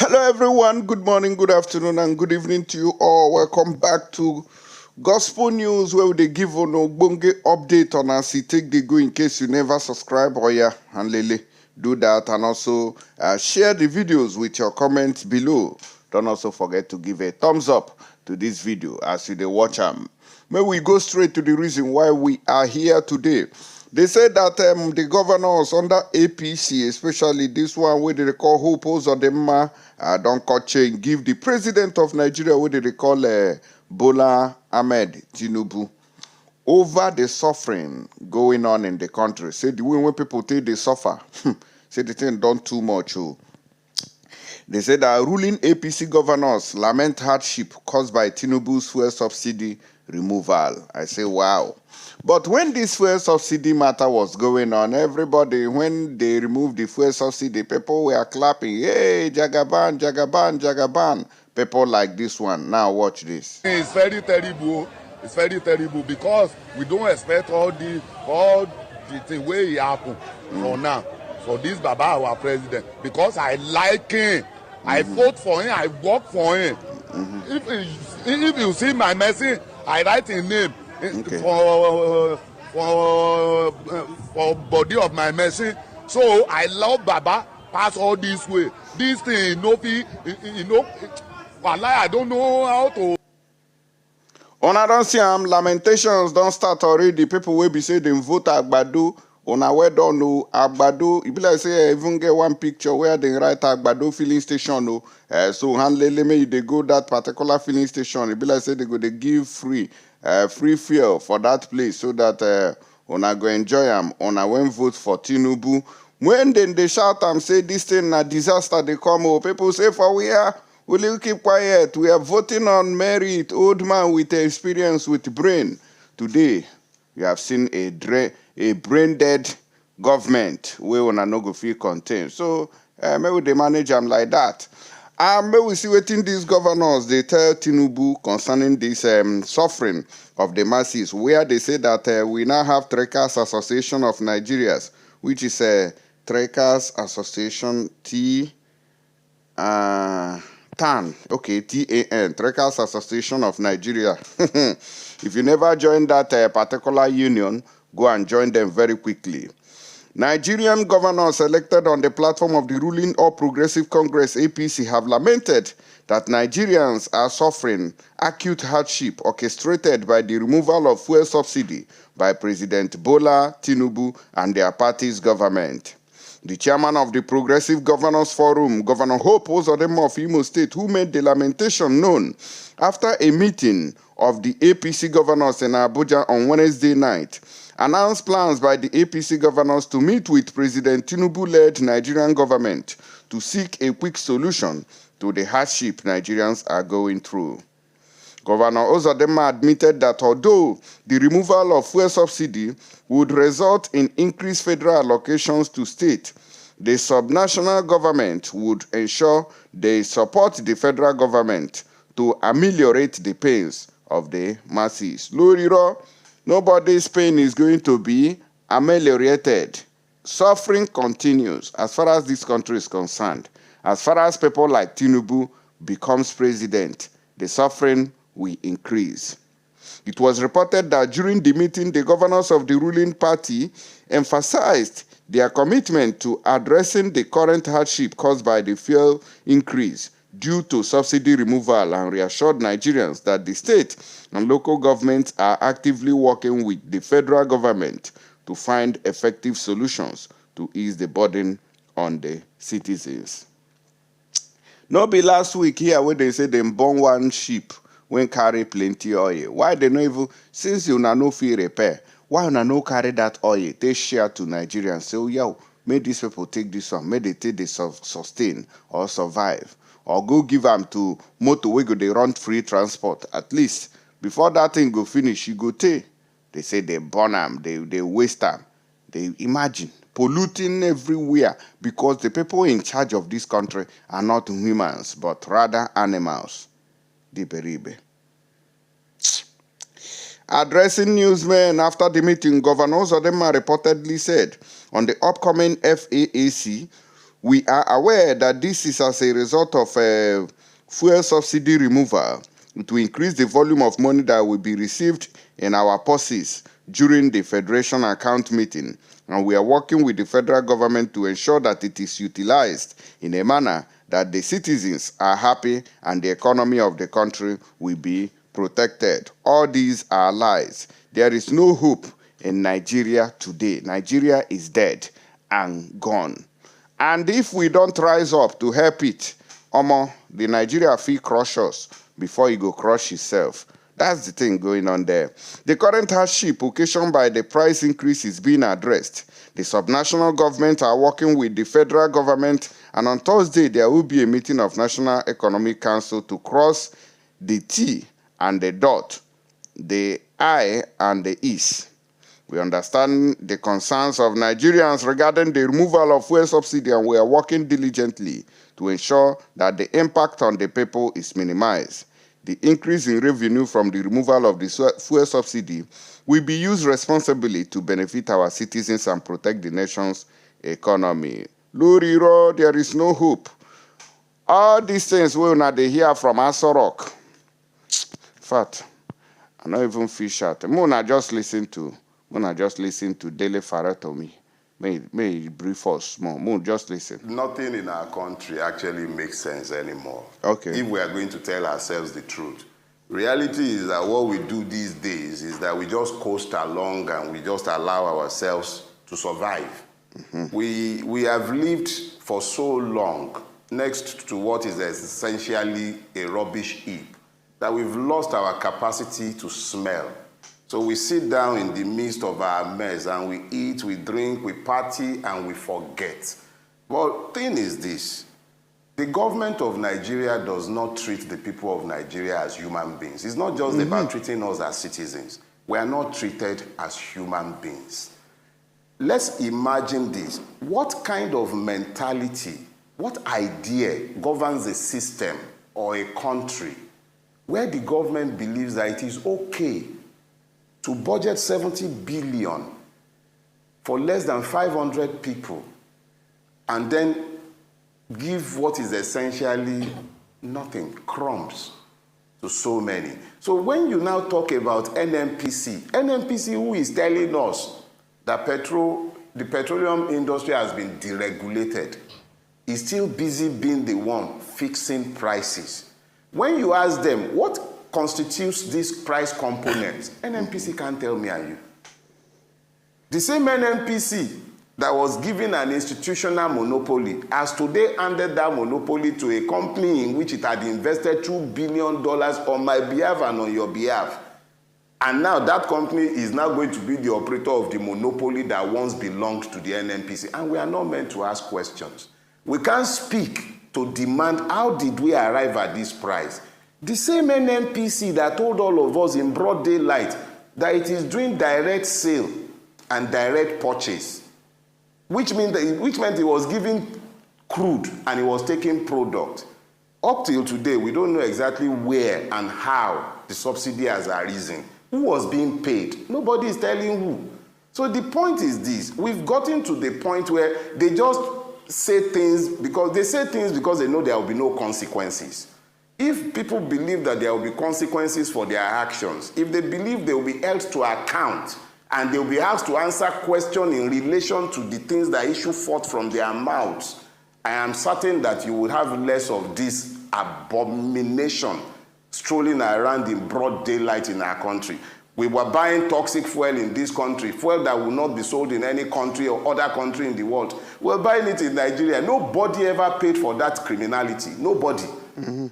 Hello everyone, good morning, good afternoon and good evening to you all. Welcome back to Gospel News where they give on a bonge update on us. Take the go in case you never subscribe or yeah, and lele do that and also share the videos with your comments below. Don't also forget to give a thumbs up to this video as you watch them. May we go straight to the reason why we are here today. They said that the governors under APC, especially this one where they call Hope Uzodinma, don't cut chain, give the president of Nigeria where they call Bola Ahmed Tinubu over the suffering going on in the country. Say the way when people take they suffer, say the thing done too much. Oh. They said that ruling APC governors lament hardship caused by Tinubu's fuel subsidy removal. I say, wow. But when this fuel subsidy matter was going on, everybody, when they removed the fuel subsidy, people were clapping, hey, Jagaban, Jagaban, Jagaban. People like this one. Now watch this. It's very terrible. It's very terrible because we don't expect all the thing way it happen for now. For this Baba, our president, because I like him. I vote for him. I work for him. If you see my message, I write his name for body of my message. So I love Baba. Pass all this way. This thing, I don't know how to. Una don't see lamentations don't start already. People will be saying they vote Agbado. Una we don't know Agbado. If like say I even get one picture where they write Agbado filling station. No, so handle me they go that particular filling station. If like say they go they give free fuel for that place so that una go enjoy them. Una when vote for Tinubu. When then they shout and say this thing a disaster they come. Oh, people say for we are. Will you keep quiet? We are voting on merit, old man with experience with brain. Today, we have seen a brain-dead government where we no go feel contained. So, maybe they manage them like that. Maybe we see what in these governors, they tell Tinubu concerning this suffering of the masses, where they say that we now have Trekkers Association of Nigerians, which is a Trekkers Association TAN, okay, TAN, Trekkers Association of Nigeria. If you never joined that particular union, go and join them very quickly. Nigerian governors elected on the platform of the ruling All Progressive Congress APC have lamented that Nigerians are suffering acute hardship orchestrated by the removal of fuel subsidy by President Bola Tinubu and their party's government. The chairman of the Progressive Governors Forum, Governor Hope Uzodinma of Imo State, who made the lamentation known after a meeting of the APC governors in Abuja on Wednesday night, announced plans by the APC governors to meet with President Tinubu-led Nigerian government to seek a quick solution to the hardship Nigerians are going through. Governor Uzodinma admitted that although the removal of fuel subsidy would result in increased federal allocations to state, the subnational government would ensure they support the federal government to ameliorate the pains of the masses. Loriro, nobody's pain is going to be ameliorated. Suffering continues as far as this country is concerned. As far as people like Tinubu becomes president, the suffering will increase. It was reported that during the meeting, the governors of the ruling party emphasized their commitment to addressing the current hardship caused by the fuel increase due to subsidy removal and reassured Nigerians that the state and local governments are actively working with the federal government to find effective solutions to ease the burden on the citizens. No be last week here where they say they burn one ship when carry plenty oil. Why they no even, since you no feel repair, why you no carry that oil, they share to Nigerians, say, oh, yo, may these people take this one, may they take this sustain or survive, or go give them to motorway go they run free transport. At least, before that thing go finish, you go take. They say they burn them, they waste them. They imagine, polluting everywhere because the people in charge of this country are not humans, but rather animals. Addressing newsmen after the meeting, Governor Uzodinma reportedly said on the upcoming FAAC We are aware that this is as a result of fuel subsidy removal. It will increase the volume of money that will be received in our purses during the Federation account meeting, and we are working with the federal government to ensure that it is utilized in a manner that the citizens are happy and the economy of the country will be protected. All these are lies. There is no hope in Nigeria today. Nigeria is dead and gone. And if we don't rise up to help it, the Nigeria fee crush us before he go crush himself. That's the thing going on there. The current hardship occasioned by the price increase is being addressed. The subnational government are working with the federal government, and on Thursday there will be a meeting of National Economic Council to cross the T and the dot, the I and the E's. We understand the concerns of Nigerians regarding the removal of fuel subsidy, and we are working diligently to ensure that the impact on the people is minimized. The increase in revenue from the removal of the fuel subsidy will be used responsibly to benefit our citizens and protect the nation's economy. Luriro, there is no hope. All these things we will hear from Asorok. In fact, I don't even fish out. Muna just listen to Dele Faratomi. May he brief us more. Moon, just listen. Nothing in our country actually makes sense anymore. Okay. If we are going to tell ourselves the truth. Reality is that what we do these days is that we just coast along and we just allow ourselves to survive. Mm-hmm. We have lived for so long next to what is essentially a rubbish heap that we've lost our capacity to smell. So we sit down in the midst of our mess and we eat, we drink, we party, and we forget. But thing is this, the government of Nigeria does not treat the people of Nigeria as human beings. It's not just about treating us as citizens. We are not treated as human beings. Let's imagine this. What kind of mentality, what idea governs a system or a country where the government believes that it is okay to budget 70 billion for less than 500 people and then give what is essentially nothing, crumbs, to so many. So when you now talk about NNPC who is telling us that the petroleum industry has been deregulated, is still busy being the one fixing prices. When you ask them, what constitutes this price component? NNPC can't tell me and you. The same NNPC that was given an institutional monopoly has today handed that monopoly to a company in which it had invested $2 billion on my behalf and on your behalf. And now that company is now going to be the operator of the monopoly that once belonged to the NNPC. And we are not meant to ask questions. We can't speak to demand how did we arrive at this price. The same NNPC that told all of us in broad daylight that it is doing direct sale and direct purchase, which meant it was giving crude and it was taking product. Up till today, we don't know exactly where and how the subsidy has arisen. Who was being paid? Nobody is telling who. So the point is this. We've gotten to the point where they just say things because they know there will be no consequences. If people believe that there will be consequences for their actions, if they believe they will be held to account and they will be asked to answer questions in relation to the things that issue forth from their mouths, I am certain that you will have less of this abomination strolling around in broad daylight in our country. We were buying toxic fuel in this country, fuel that will not be sold in any country or other country in the world. We're buying it in Nigeria. Nobody ever paid for that criminality. Nobody. Mm-hmm.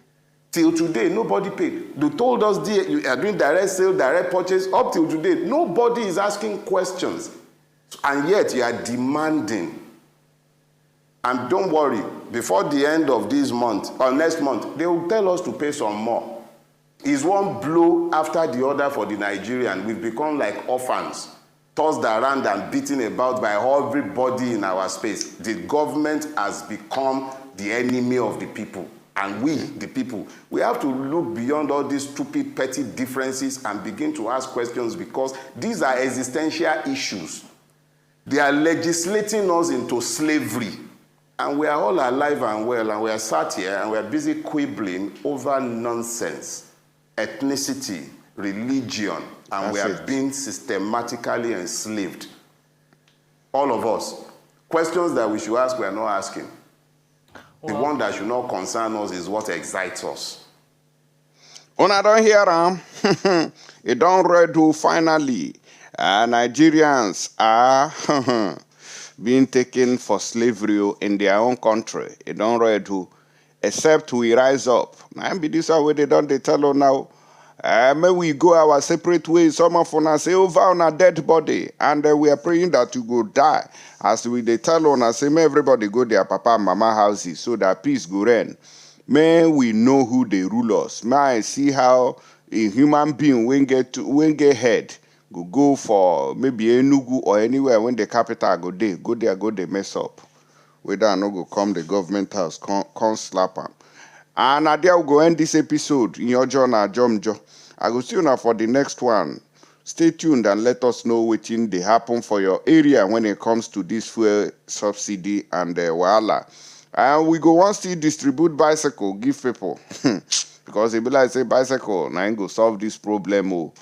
Till today, nobody paid. They told us you are doing direct sale, direct purchase. Up till today, nobody is asking questions. And yet you are demanding. And don't worry, before the end of this month or next month, they will tell us to pay some more. It's one blow after the other for the Nigerian. We've become like orphans, tossed around and beaten about by everybody in our space. The government has become the enemy of the people. And we, the people, we have to look beyond all these stupid, petty differences and begin to ask questions because these are existential issues. They are legislating us into slavery. And we are all alive and well, and we are sat here and we are busy quibbling over nonsense, ethnicity, religion, and we are being systematically enslaved. All of us. Questions that we should ask, we are not asking. The one that should not concern us is what excites us. Una don't hear it don't read who finally Nigerians are being taken for slavery in their own country. It don't read who, except we rise up. Now be this way they don't they tell us now. May we go our separate ways. Some of us say over on a dead body, and we are praying that you go die. As we they tell on us, say may everybody go their papa and mama houses so that peace go reign. May we know who they rule us. May I see how a human being when get head go for maybe Enugu or anywhere when the capital go there mess up. Whether I no go come the government house, come slap them. And I will go end this episode in your journal, Jomjo. I will see you now for the next one. Stay tuned and let us know what thing they happen for your area when it comes to this fuel subsidy and wahala. And we go once to distribute bicycle, give people. Because if like say bicycle, now go solve this problem. Oh.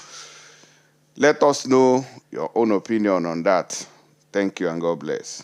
Let us know your own opinion on that. Thank you and God bless.